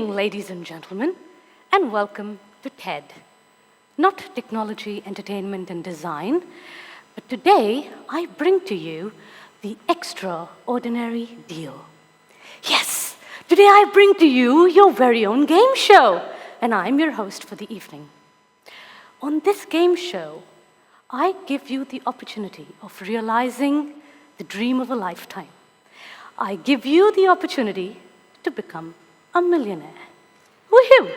evening, ladies and gentlemen, and welcome to TED. Not technology, entertainment, and design, but today I bring to you the extraordinary deal. Yes, today I bring to you your very own game show, and I'm your host for the evening. On this game show, I give you the opportunity of realizing the dream of a lifetime. I give you the opportunity to become a millionaire. Woohoo!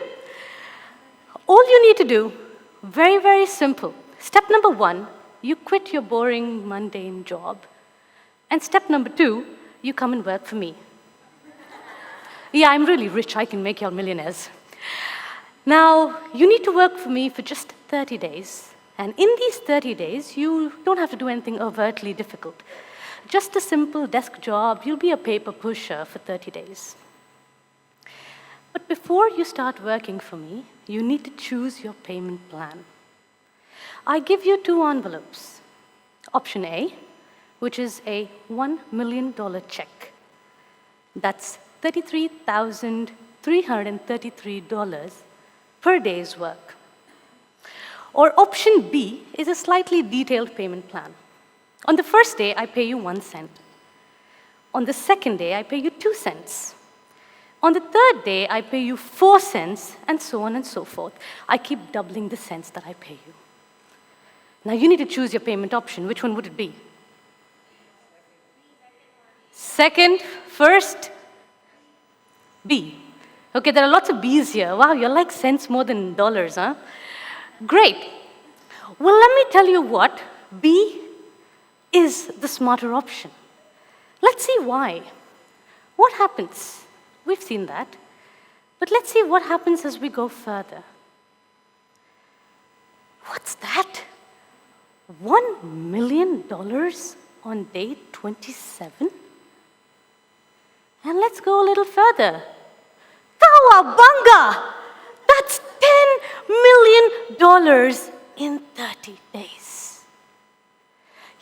All you need to do, very, very simple. Step number 1, you quit your boring, mundane job. And step number 2, you come and work for me. Yeah, I'm really rich. I can make you all millionaires. Now, you need to work for me for just 30 days. And in these 30 days, you don't have to do anything overtly difficult. Just a simple desk job. You'll be a paper pusher for 30 days. But before you start working for me, you need to choose your payment plan. I give you 2 envelopes. Option A, which is a $1 million check. That's $33,333 per day's work. Or option B is a slightly detailed payment plan. On the first day, I pay you 1 cent. On the second day, I pay you 2 cents. On the third day, I pay you 4 cents, and so on and so forth. I keep doubling the cents that I pay you. Now, you need to choose your payment option. Which one would it be? Second, first, B. Okay, there are lots of B's here. Wow, you're like cents more than dollars, huh? Great. Well, let me tell you what. B is the smarter option. Let's see why. What happens? We've seen that. But let's see what happens as we go further. What's that? $1 million on day 27? And let's go a little further. Kawabunga! That's $10 million in 30 days.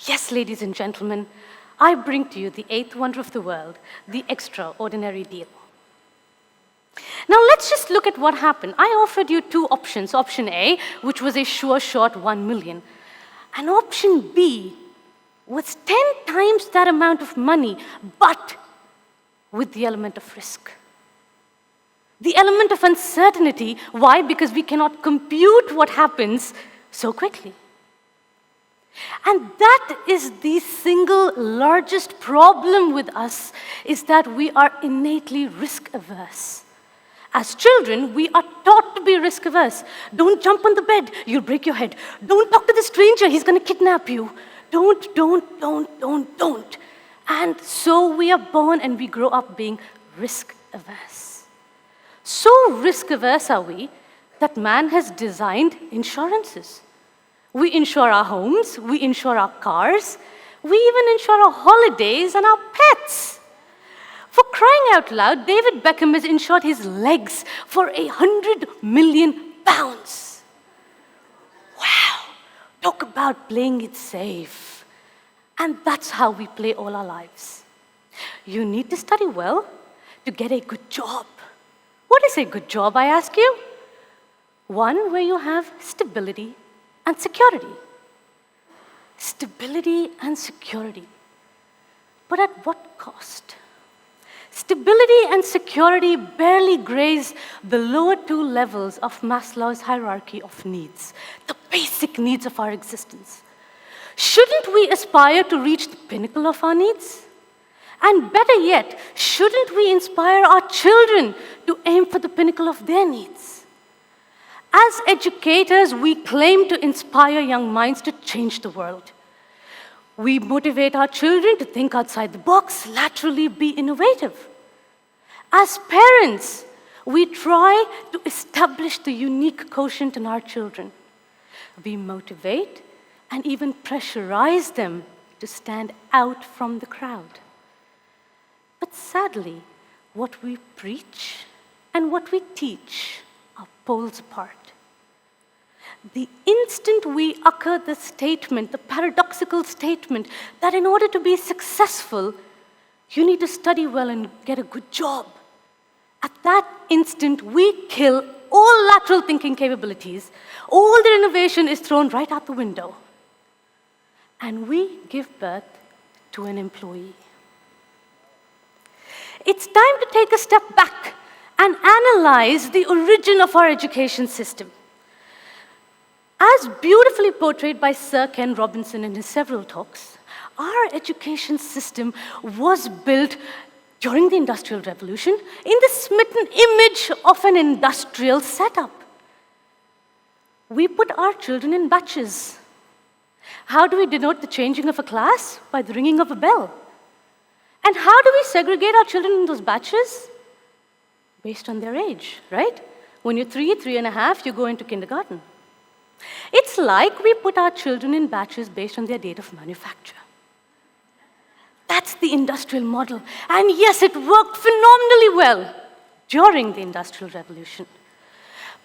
Yes, ladies and gentlemen, I bring to you the 8th wonder of the world, the extraordinary deal. Now, let's just look at what happened. I offered you 2 options. Option A, which was a sure shot $1 million. And option B was 10 times that amount of money, but with the element of risk. The element of uncertainty. Why? Because we cannot compute what happens so quickly. And that is the single largest problem with us, is that we are innately risk averse. As children, we are taught to be risk averse. Don't jump on the bed, you'll break your head. Don't talk to the stranger, he's going to kidnap you. Don't. And so we are born and we grow up being risk averse. So risk averse are we that man has designed insurances. We insure our homes, we insure our cars, we even insure our holidays and our pets. For crying out loud, David Beckham has insured his legs for 100 million pounds. Wow, talk about playing it safe. And that's how we play all our lives. You need to study well to get a good job. What is a good job, I ask you? One where you have stability and security. Stability and security. But at what cost? Stability and security barely graze the lower 2 levels of Maslow's hierarchy of needs, the basic needs of our existence. Shouldn't we aspire to reach the pinnacle of our needs? And better yet, shouldn't we inspire our children to aim for the pinnacle of their needs? As educators, we claim to inspire young minds to change the world. We motivate our children to think outside the box, laterally be innovative. As parents, we try to establish the unique quotient in our children. We motivate and even pressurize them to stand out from the crowd. But sadly, what we preach and what we teach are poles apart. The instant we utter the statement, the paradoxical statement, that in order to be successful, you need to study well and get a good job. At that instant, we kill all lateral thinking capabilities. All their innovation is thrown right out the window. And we give birth to an employee. It's time to take a step back and analyze the origin of our education system. As beautifully portrayed by Sir Ken Robinson in his several talks, our education system was built during the Industrial Revolution in the smitten image of an industrial setup. We put our children in batches. How do we denote the changing of a class? By the ringing of a bell. And how do we segregate our children in those batches? Based on their age, right? When you're 3, 3.5, you go into kindergarten. It's like we put our children in batches based on their date of manufacture. That's the industrial model. And yes, it worked phenomenally well during the Industrial Revolution.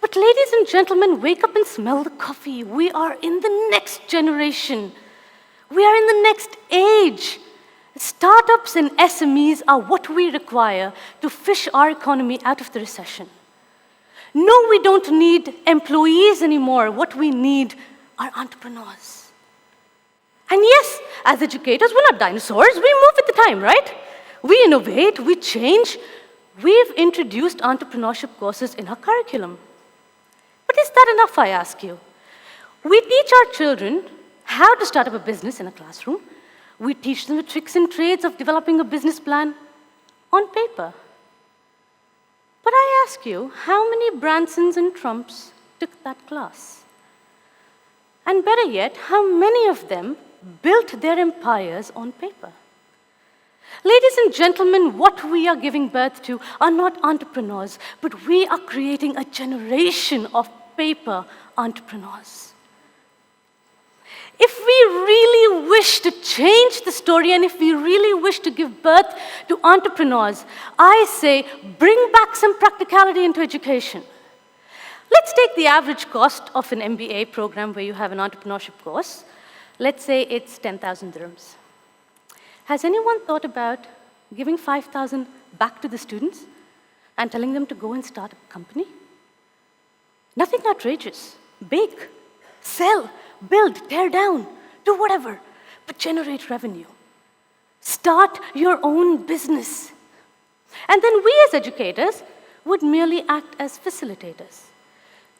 But ladies and gentlemen, wake up and smell the coffee. We are in the next generation. We are in the next age. Startups and SMEs are what we require to fish our economy out of the recession. No, we don't need employees anymore. What we need are entrepreneurs. And yes, as educators, we're not dinosaurs. We move with the time, right? We innovate, we change. We've introduced entrepreneurship courses in our curriculum. But is that enough, I ask you? We teach our children how to start up a business in a classroom. We teach them the tricks and trades of developing a business plan on paper. But I ask you, how many Bransons and Trumps took that class? And better yet, how many of them built their empires on paper? Ladies and gentlemen, what we are giving birth to are not entrepreneurs, but we are creating a generation of paper entrepreneurs. If we really wish to change the story and if we really wish to give birth to entrepreneurs, I say bring back some practicality into education. Let's take the average cost of an MBA program where you have an entrepreneurship course. Let's say it's 10,000 dirhams. Has anyone thought about giving 5,000 back to the students and telling them to go and start a company? Nothing outrageous. Bake, sell, build, tear down, do whatever, but generate revenue. Start your own business. And then we as educators would merely act as facilitators.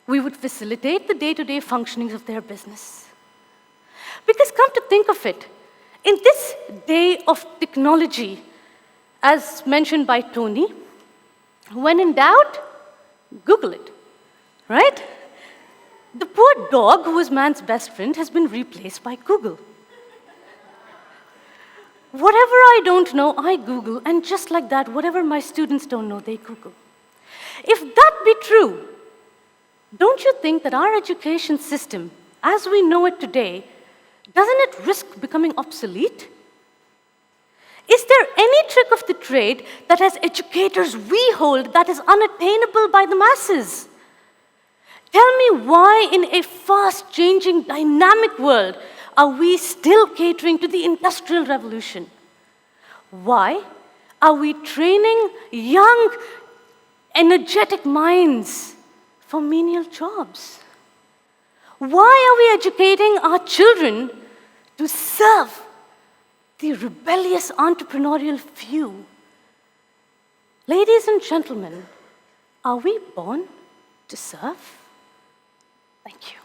We would facilitate the day-to-day functionings of their business. Because come to think of it, in this day of technology, as mentioned by Tony, when in doubt, Google it, right? The poor dog, who was man's best friend, has been replaced by Google. Whatever I don't know, I Google, and just like that, whatever my students don't know, they Google. If that be true, don't you think that our education system, as we know it today, doesn't it risk becoming obsolete? Is there any trick of the trade that as educators we hold that is unattainable by the masses? Tell me why in a fast-changing, dynamic world are we still catering to the Industrial Revolution? Why are we training young, energetic minds for menial jobs? Why are we educating our children to serve the rebellious entrepreneurial few? Ladies and gentlemen, are we born to serve? Thank you.